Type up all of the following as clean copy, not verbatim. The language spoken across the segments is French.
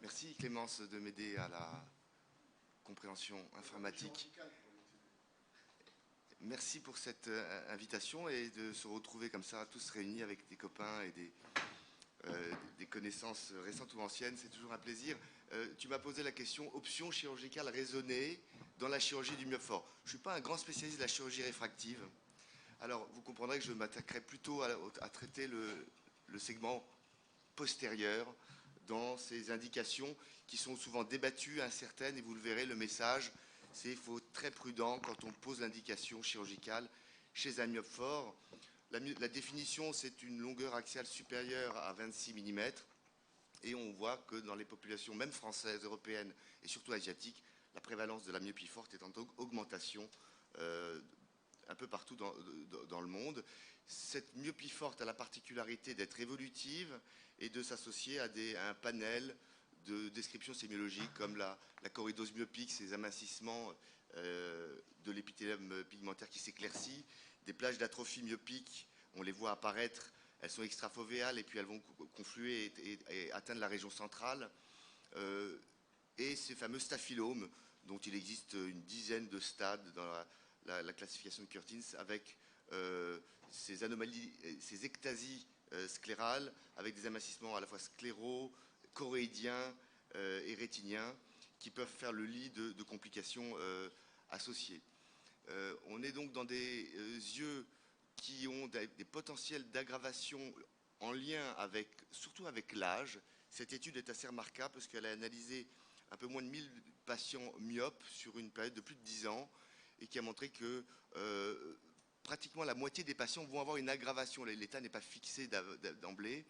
Merci Clémence de m'aider à la compréhension informatique. Merci pour cette invitation et de se retrouver comme ça, tous réunis avec des copains et des connaissances récentes ou anciennes. C'est toujours un plaisir. Tu m'as posé la question option chirurgicale raisonnée dans la chirurgie du myope fort. Je ne suis pas un grand spécialiste de la chirurgie réfractive. Alors, vous comprendrez que je m'attaquerai plutôt à traiter le segment postérieur dans ces indications qui sont souvent débattues, incertaines, et vous le verrez, le message, c'est qu'il faut être très prudent quand on pose l'indication chirurgicale chez un myope fort. La définition, c'est une longueur axiale supérieure à 26 mm, et on voit que dans les populations, même françaises, européennes et surtout asiatiques, la prévalence de la myopie forte est en augmentation un peu partout dans le monde. Cette myopie forte a la particularité d'être évolutive et de s'associer à un panel de descriptions sémiologiques comme la choroïdose myopique, ces amincissements de l'épithélium pigmentaire qui s'éclaircit, des plages d'atrophie myopique, on les voit apparaître, elles sont extrafovéales et puis elles vont confluer et atteindre la région centrale, et ces fameux staphylomes dont il existe une dizaine de stades dans la classification de Curtins, avec ces anomalies, ces ectasies sclérales, avec des amincissements à la fois scléraux, choroïdiens et rétiniens, qui peuvent faire le lit de complications associées. On est donc dans des yeux qui ont des potentiels d'aggravation en lien avec, surtout avec l'âge. Cette étude est assez remarquable parce qu'elle a analysé un peu moins de 1000 patients myopes sur une période de plus de 10 ans, et qui a montré que pratiquement la moitié des patients vont avoir une aggravation. L'état n'est pas fixé d'emblée.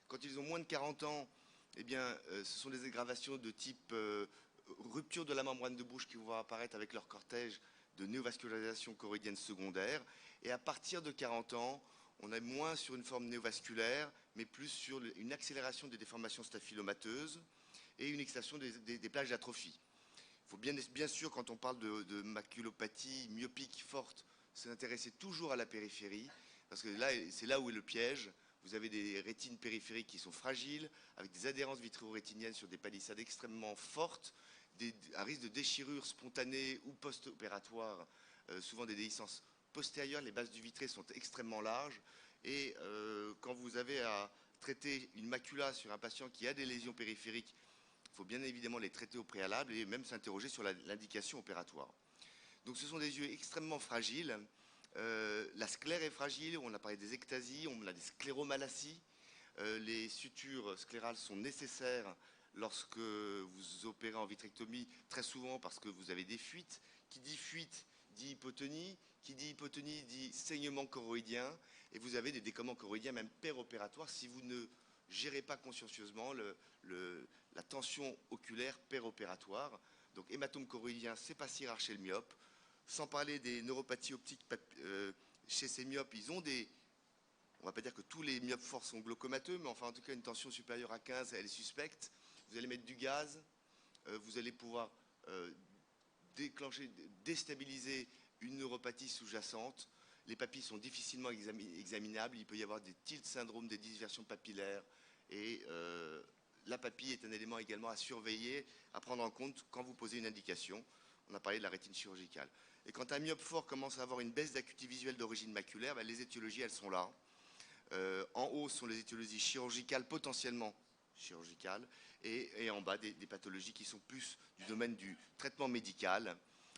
Quand ils ont moins de 40 ans, eh bien, ce sont des aggravations de type rupture de la membrane de bouche qui vont apparaître avec leur cortège de néovascularisation choroïdienne secondaire. Et à partir de 40 ans, on est moins sur une forme néovasculaire, mais plus sur une accélération des déformations staphylomateuses et une extension des plages d'atrophie. Il faut bien sûr, quand on parle de maculopathie myopique forte, s'intéresser toujours à la périphérie, parce que là, c'est là où est le piège. Vous avez des rétines périphériques qui sont fragiles, avec des adhérences vitréo-rétiniennes sur des palissades extrêmement fortes, un risque de déchirure spontanée ou post-opératoire, souvent des déhiscences postérieures. Les bases du vitré sont extrêmement larges, et quand vous avez à traiter une macula sur un patient qui a des lésions périphériques, il faut bien évidemment les traiter au préalable et même s'interroger sur l'indication opératoire. Donc ce sont des yeux extrêmement fragiles. La sclère est fragile, on a parlé des ectasies, on a des scléromalacies. Les sutures sclérales sont nécessaires lorsque vous opérez en vitrectomie, très souvent parce que vous avez des fuites. Qui dit fuite dit hypotonie, qui dit hypotonie dit saignement choroïdien, et vous avez des décollements choroïdiens même péropératoires si vous ne gérez pas consciencieusement la tension oculaire péropératoire. Donc hématome choroïdien, c'est pas si rare chez le myope. Sans parler des neuropathies optiques chez ces myopes, ils ont des... On ne va pas dire que tous les myopes forts sont glaucomateux, mais enfin en tout cas une tension supérieure à 15, elle est suspecte. Vous allez mettre du gaz, vous allez pouvoir déclencher, déstabiliser une neuropathie sous-jacente. Les papilles sont difficilement examinables, il peut y avoir des tilt syndromes, des disversions papillaires, et la papille est un élément également à surveiller, à prendre en compte quand vous posez une indication. On a parlé de la rétine chirurgicale. Et quand un myope fort commence à avoir une baisse d'acuité visuelle d'origine maculaire, ben, les étiologies, elles sont là. En haut sont les étiologies chirurgicales, potentiellement chirurgicales, et en bas des pathologies qui sont plus du domaine du traitement médical,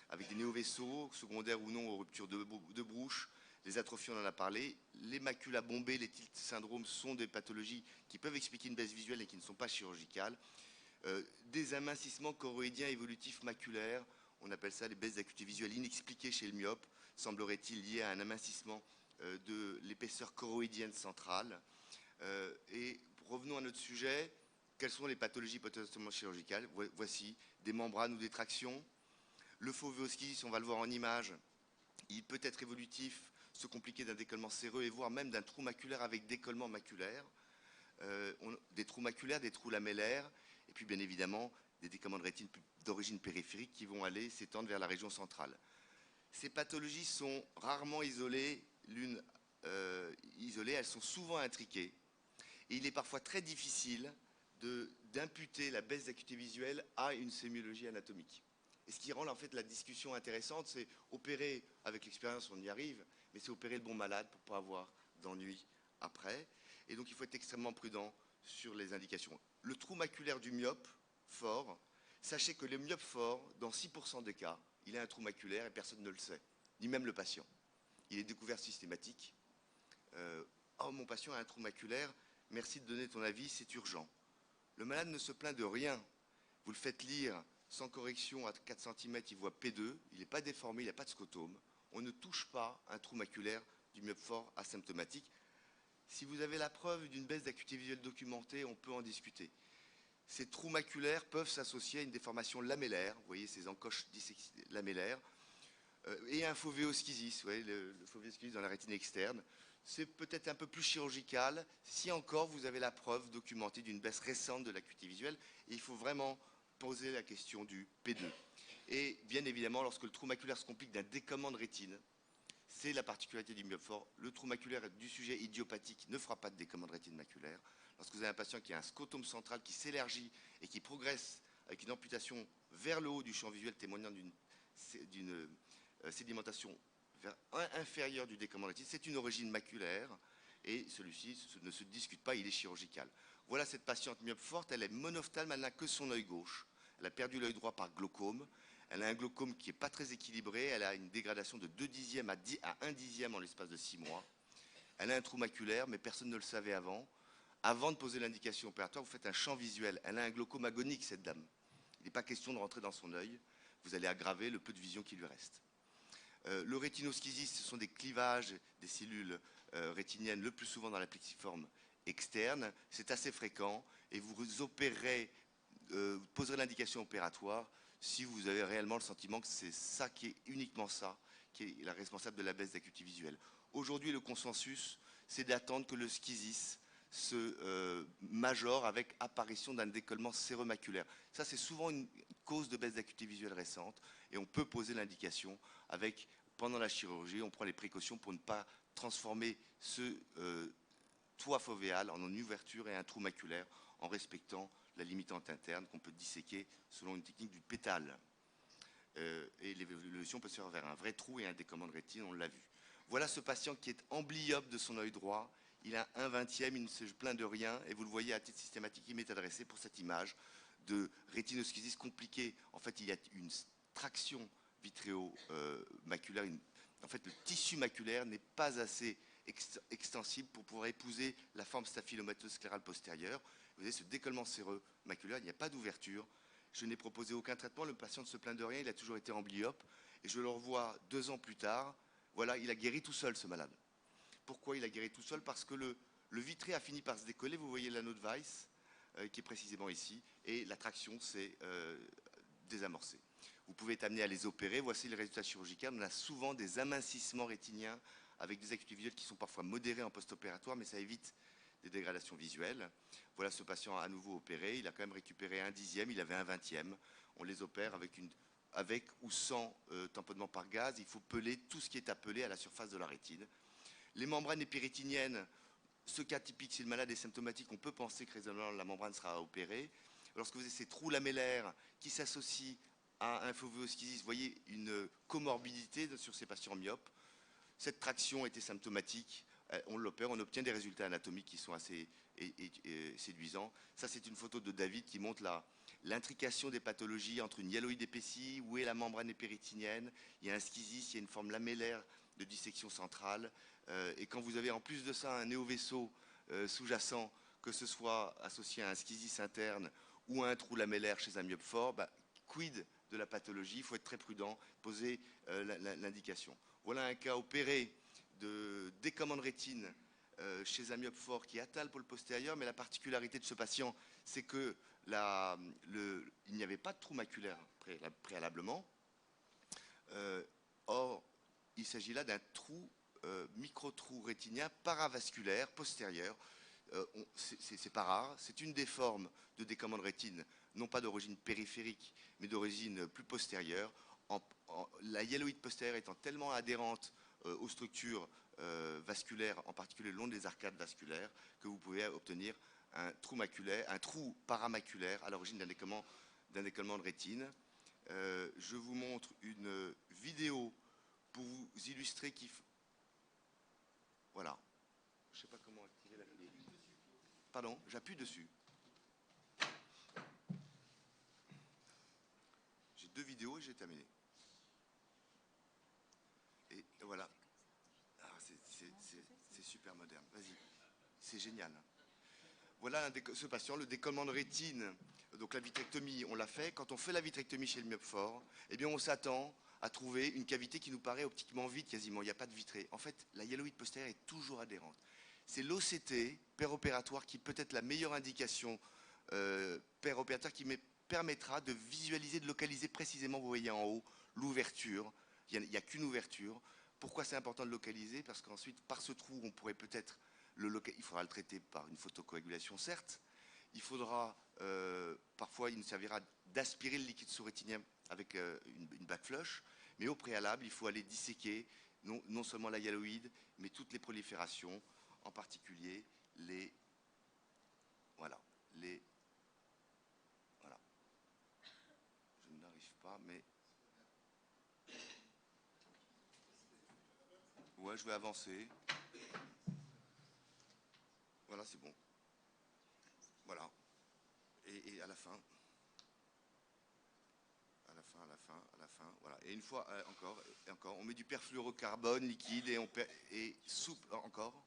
avec des néovaisseaux, secondaires ou non aux ruptures de bouche. Les atrophies, on en a parlé. Les maculas bombées, les tilt syndromes sont des pathologies qui peuvent expliquer une baisse visuelle et qui ne sont pas chirurgicales. Des amincissements choroïdiens évolutifs maculaires, on appelle ça les baisses d'acuité visuelle inexpliquées chez le myope, semblerait-il liées à un amincissement de l'épaisseur choroïdienne centrale. Et revenons à notre sujet, quelles sont les pathologies potentiellement chirurgicales? Voici des membranes ou des tractions. Le foveosquis, on va le voir en image, il peut être évolutif, se compliquer d'un décollement séreux et voire même d'un trou maculaire avec décollement maculaire. Des trous maculaires, des trous lamellaires, et puis bien évidemment des décollements de rétine d'origine périphérique qui vont aller s'étendre vers la région centrale. Ces pathologies sont rarement isolées, elles sont souvent intriquées, et il est parfois très difficile d'imputer la baisse d'acuité visuelle à une sémiologie anatomique. Et ce qui rend en fait la discussion intéressante, c'est opérer, avec l'expérience on y arrive, mais c'est opérer le bon malade pour ne pas avoir d'ennui après. Et donc il faut être extrêmement prudent sur les indications. Le trou maculaire du myope fort, sachez que le myope fort, dans 6% des cas, il a un trou maculaire et personne ne le sait, ni même le patient. Il est découvert systématique. Oh, mon patient a un trou maculaire, merci de donner ton avis, c'est urgent. Le malade ne se plaint de rien. Vous le faites lire sans correction à 4 cm, il voit P2, il n'est pas déformé, il n'a pas de scotome. On ne touche pas un trou maculaire du myope fort asymptomatique. Si vous avez la preuve d'une baisse d'acuité visuelle documentée, on peut en discuter. Ces trous maculaires peuvent s'associer à une déformation lamellaire, vous voyez ces encoches lamellaires, et un fovéoschisis, vous voyez le fovéoschisis dans la rétine externe. C'est peut-être un peu plus chirurgical, si encore vous avez la preuve documentée d'une baisse récente de l'acuité visuelle, et il faut vraiment poser la question du P2. Et bien évidemment, lorsque le trou maculaire se complique d'un décommand de rétine, c'est la particularité du myope fort. Le trou maculaire du sujet idiopathique ne fera pas de décommand de rétine maculaire. Lorsque vous avez un patient qui a un scotome central qui s'élargit et qui progresse avec une amputation vers le haut du champ visuel témoignant d'une sédimentation inférieure du décommand de rétine, c'est une origine maculaire et celui-ci ne se discute pas, il est chirurgical. Voilà cette patiente myope forte, elle est monophthalme, elle n'a que son œil gauche. Elle a perdu l'œil droit par glaucome. Elle a un glaucome qui n'est pas très équilibré. Elle a une dégradation de 2/10 à 1/10 en l'espace de 6 mois. Elle a un trou maculaire, mais personne ne le savait avant. Avant de poser l'indication opératoire, vous faites un champ visuel. Elle a un glaucome agonique, cette dame. Il n'est pas question de rentrer dans son œil. Vous allez aggraver le peu de vision qui lui reste. Le rétinoschisis, ce sont des clivages des cellules rétiniennes, le plus souvent dans la plexiforme externe. C'est assez fréquent et vous opérerez, vous poserez l'indication opératoire si vous avez réellement le sentiment que c'est ça qui est uniquement ça, qui est la responsable de la baisse d'acuité visuelle. Aujourd'hui, le consensus, c'est d'attendre que le schisis se majore avec apparition d'un décollement séromaculaire. Ça, c'est souvent une cause de baisse d'acuité visuelle récente et on peut poser l'indication avec, pendant la chirurgie, on prend les précautions pour ne pas transformer ce toit fovéal en une ouverture et un trou maculaire en respectant la limitante interne qu'on peut disséquer selon une technique du pétale. Et l'évolution peut se faire vers un vrai trou et un décommand de rétine, on l'a vu. Voilà ce patient qui est amblyope de son œil droit. Il a 1/20, il ne se plaint de rien, et vous le voyez à titre systématique, il m'est adressé pour cette image de rétinoschisis compliquée. En fait, il y a une traction vitréo-maculaire. En fait, le tissu maculaire n'est pas assez extensible pour pouvoir épouser la forme staphylomateuse sclérale postérieure. Vous avez ce décollement séreux maculaire, il n'y a pas d'ouverture. Je n'ai proposé aucun traitement, le patient ne se plaint de rien, il a toujours été amblyope. Et je le revois 2 ans plus tard, voilà, il a guéri tout seul ce malade. Pourquoi il a guéri tout seul? Parce que le vitré a fini par se décoller, vous voyez l'anneau de Weiss, qui est précisément ici, et la traction s'est désamorcée. Vous pouvez être amené à les opérer, voici le résultat chirurgical. On a souvent des amincissements rétiniens avec des acuités visuelles qui sont parfois modérées en post-opératoire, mais ça évite des dégradations visuelles. Voilà ce patient à nouveau opéré, il a quand même récupéré 1/10, il avait 1/20. On les opère avec ou sans tamponnement par gaz. Il faut peler tout ce qui est appelé à la surface de la rétine. Les membranes épérétiniennes, ce cas typique, si le malade est symptomatique, on peut penser que raisonnablement la membrane sera opérée. Lorsque vous avez ces trous lamellaires qui s'associent à un fovéoschisis, vous voyez une comorbidité sur ces patients myopes. Cette traction était symptomatique, on l'opère, on obtient des résultats anatomiques qui sont assez séduisants. Ça, c'est une photo de David qui montre l'intrication des pathologies entre une hyaloïde épaissie, où est la membrane épérétinienne, il y a un schisis, il y a une forme lamellaire de dissection centrale. Et quand vous avez en plus de ça un néovaisseau sous-jacent, que ce soit associé à un schisis interne ou à un trou lamellaire chez un myope fort, quid de la pathologie? Il faut être très prudent, poser l'indication. Voilà un cas opéré de décommand de rétine chez un myope fort qui atteint le pôle postérieur, mais la particularité de ce patient, c'est que il n'y avait pas de trou maculaire préalablement. Or, il s'agit là d'un micro-trou rétinien paravasculaire postérieur. C'est pas rare, c'est une des formes de décommand de rétine, non pas d'origine périphérique, mais d'origine plus postérieure. La hyaloïde postérieure étant tellement adhérente aux structures vasculaires, en particulier le long des arcades vasculaires, que vous pouvez obtenir un trou maculaire, un trou paramaculaire à l'origine d'un décollement de rétine. Je vous montre une vidéo pour vous illustrer voilà. Je ne sais pas comment activer la vidéo. Pardon, j'appuie dessus. J'ai 2 vidéos et j'ai terminé. Et voilà. Ah, c'est super moderne. Vas-y. C'est génial. Voilà ce patient, le décollement de rétine. Donc la vitrectomie, on l'a fait. Quand on fait la vitrectomie chez le myope fort, eh bien on s'attend à trouver une cavité qui nous paraît optiquement vide quasiment. Il n'y a pas de vitré. En fait, la hyaloïde postérieure est toujours adhérente. C'est l'OCT péropératoire qui peut être la meilleure indication péropératoire qui permettra de visualiser, de localiser précisément, vous voyez en haut, l'ouverture. Il n'y a qu'une ouverture. Pourquoi c'est important de localiser? Parce qu'ensuite, par ce trou, on pourrait peut-être il faudra le traiter par une photocoagulation, certes. Il faudra, parfois, il nous servira d'aspirer le liquide sous-rétinien avec une bague flush, mais au préalable, il faut aller disséquer non seulement la hyaloïde, mais toutes les proliférations, en particulier voilà. Je n'arrive pas, mais ouais, je vais avancer. Voilà, c'est bon. Voilà. Et à la fin. À la fin, voilà. Et une fois, encore, on met du perfluorocarbone liquide encore.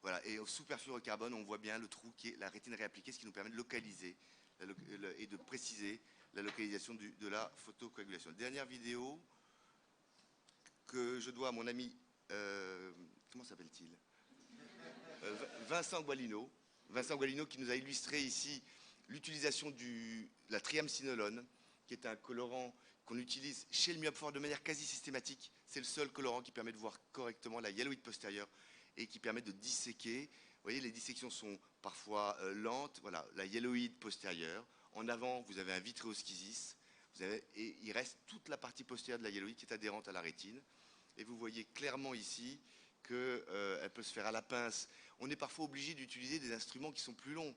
Voilà. Et au sous perfluorocarbone, on voit bien le trou qui est la rétine réappliquée, ce qui nous permet de localiser et de préciser la localisation de la photocoagulation. Dernière vidéo que je dois à mon ami, comment s'appelle-t-il, Vincent Gualino. Vincent Gualino qui nous a illustré ici l'utilisation de la triamcinolone, qui est un colorant qu'on utilise chez le myope fort de manière quasi systématique. C'est le seul colorant qui permet de voir correctement la hyaloïde postérieure et qui permet de disséquer. Vous voyez, les dissections sont parfois lentes. Voilà, la hyaloïde postérieure. En avant, vous avez un vitréoschisis. Et il reste toute la partie postérieure de la hyaloïde qui est adhérente à la rétine. Et vous voyez clairement ici qu'elle peut se faire à la pince. On est parfois obligé d'utiliser des instruments qui sont plus longs.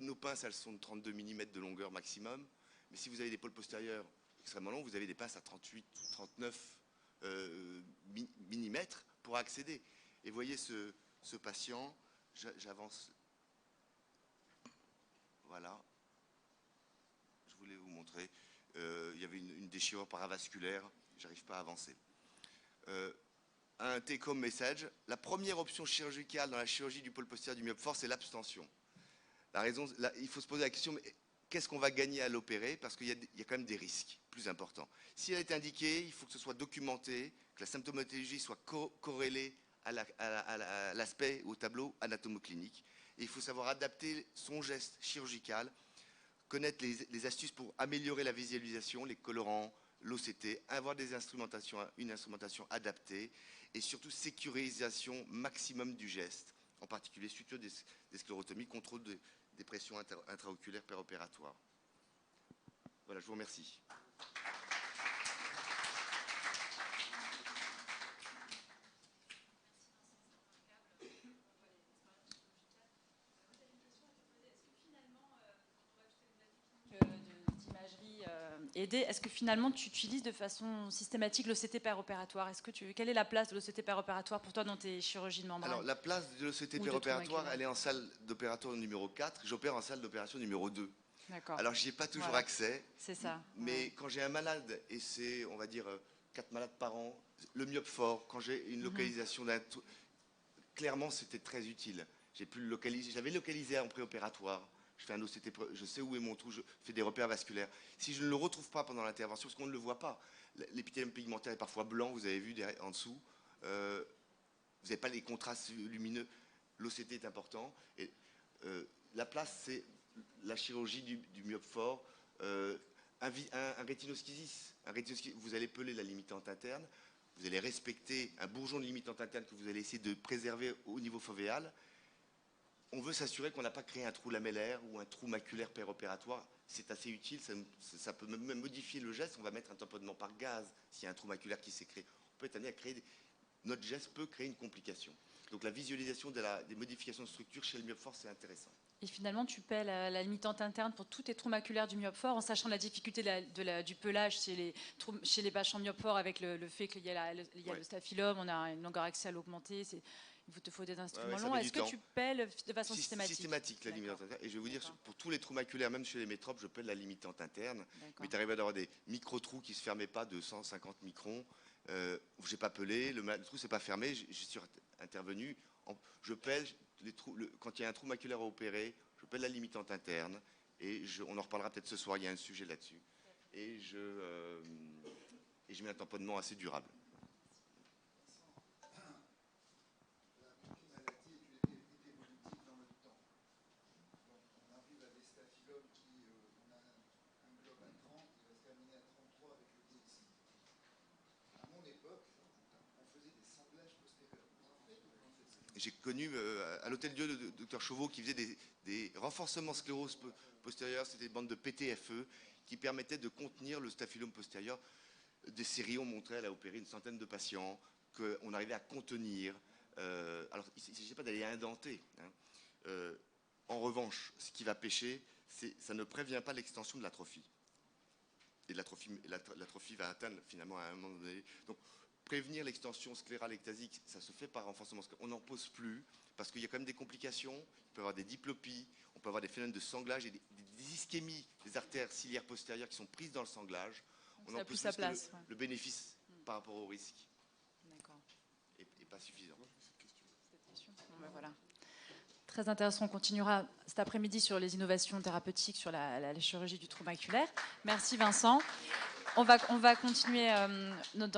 Nos pinces, elles sont de 32 mm de longueur maximum. Mais si vous avez des pôles postérieurs extrêmement longs, vous avez des pinces à 38 ou 39 mm pour accéder. Et voyez ce patient, j'avance. Voilà. Je voulais vous montrer. Il y avait une déchirure paravasculaire. J'arrive pas à avancer. Un take-home message. La première option chirurgicale dans la chirurgie du pôle postérieur du myope fort, c'est l'abstention. Il faut se poser la question, qu'est-ce qu'on va gagner à l'opérer? Parce qu'il y a quand même des risques plus importants. Si elle est indiquée, il faut que ce soit documenté, que la symptomatologie soit corrélée à l'aspect, au tableau anatomoclinique. Et il faut savoir adapter son geste chirurgical, connaître les astuces pour améliorer la visualisation, les colorants, l'OCT, avoir une instrumentation adaptée et surtout sécurisation maximum du geste, en particulier suture des sclérotomies, contrôle des pressions intraoculaires péropératoires. Voilà, je vous remercie. Aider. Est-ce que finalement tu utilises de façon systématique l'OCT péropératoire? Quelle est la place de l'OCT péropératoire pour toi dans tes chirurgies de membrane? Alors la place de l'OCT péropératoire, elle est en salle d'opératoire numéro 4. J'opère en salle d'opération numéro 2. D'accord. Alors j'y ai pas toujours accès. C'est ça. Mais quand j'ai un malade, et c'est, on va dire, 4 malades par an, le myope fort, quand j'ai une localisation clairement c'était très utile. J'ai pu le localiser. J'avais localisé en préopératoire. Je fais un OCT, je sais où est mon trou, je fais des repères vasculaires. Si je ne le retrouve pas pendant l'intervention, parce qu'on ne le voit pas, l'épithélium pigmentaire est parfois blanc, vous avez vu en dessous, vous n'avez pas les contrastes lumineux, l'OCT est important. Et la place, c'est la chirurgie du myope fort, un rétinoschisis. Vous allez peler la limitante interne, vous allez respecter un bourgeon de limitante interne que vous allez essayer de préserver au niveau fovéal. On veut s'assurer qu'on n'a pas créé un trou lamellaire ou un trou maculaire péropératoire. C'est assez utile, ça peut même modifier le geste. On va mettre un tamponnement par gaz s'il y a un trou maculaire qui s'est créé. On peut être amené à créer... Notre geste peut créer une complication. Donc la visualisation des modifications de structure chez le myope fort, c'est intéressant. Et finalement, tu paies la limitante interne pour tous tes trous maculaires du myope fort, en sachant la difficulté du pelage chez les patients myope forts, avec le fait qu'il y a, le staphylum, on a une longueur axiale augmentée, il te faut des instruments longs. Est-ce que tu paies de façon systématique? Systématique, la limitante interne. Et je vais vous dire, pour tous les trous maculaires, même chez les métropes, je paie la limitante interne. Mais tu arrives à avoir des micro-trous qui ne se fermaient pas de 150 microns. Où j'ai pas pelé, le trou s'est pas fermé, je suis intervenu. Je pèle les trous, quand il y a un trou maculaire à opérer, je pèle la limitante interne. Et on en reparlera peut-être ce soir, il y a un sujet là-dessus. Et je mets un tamponnement assez durable. J'ai connu à l'Hôtel-Dieu le docteur Chauveau qui faisait des renforcements sclérose postérieure, c'était des bandes de PTFE qui permettaient de contenir le staphylome postérieur. Des séries ont montré, elle a opéré une centaine de patients, qu'on arrivait à contenir. Alors, il ne s'agit pas d'aller indenter. Hein. En revanche, ce qui va pêcher, ça ne prévient pas l'extension de l'atrophie. Et l'atrophie va atteindre finalement à un moment donné. Donc, prévenir l'extension sclérale ectasique, ça se fait par renforcement scléral. On n'en pose plus parce qu'il y a quand même des complications. Il peut y avoir des diplopies, on peut avoir des phénomènes de sanglage et des ischémies des artères ciliaires postérieures qui sont prises dans le sanglage. On en pose plus que le bénéfice par rapport au risque. D'accord. Et pas suffisant. Bon, ben voilà. Très intéressant. On continuera cet après-midi sur les innovations thérapeutiques sur la chirurgie du trou maculaire. Merci Vincent. On va continuer notre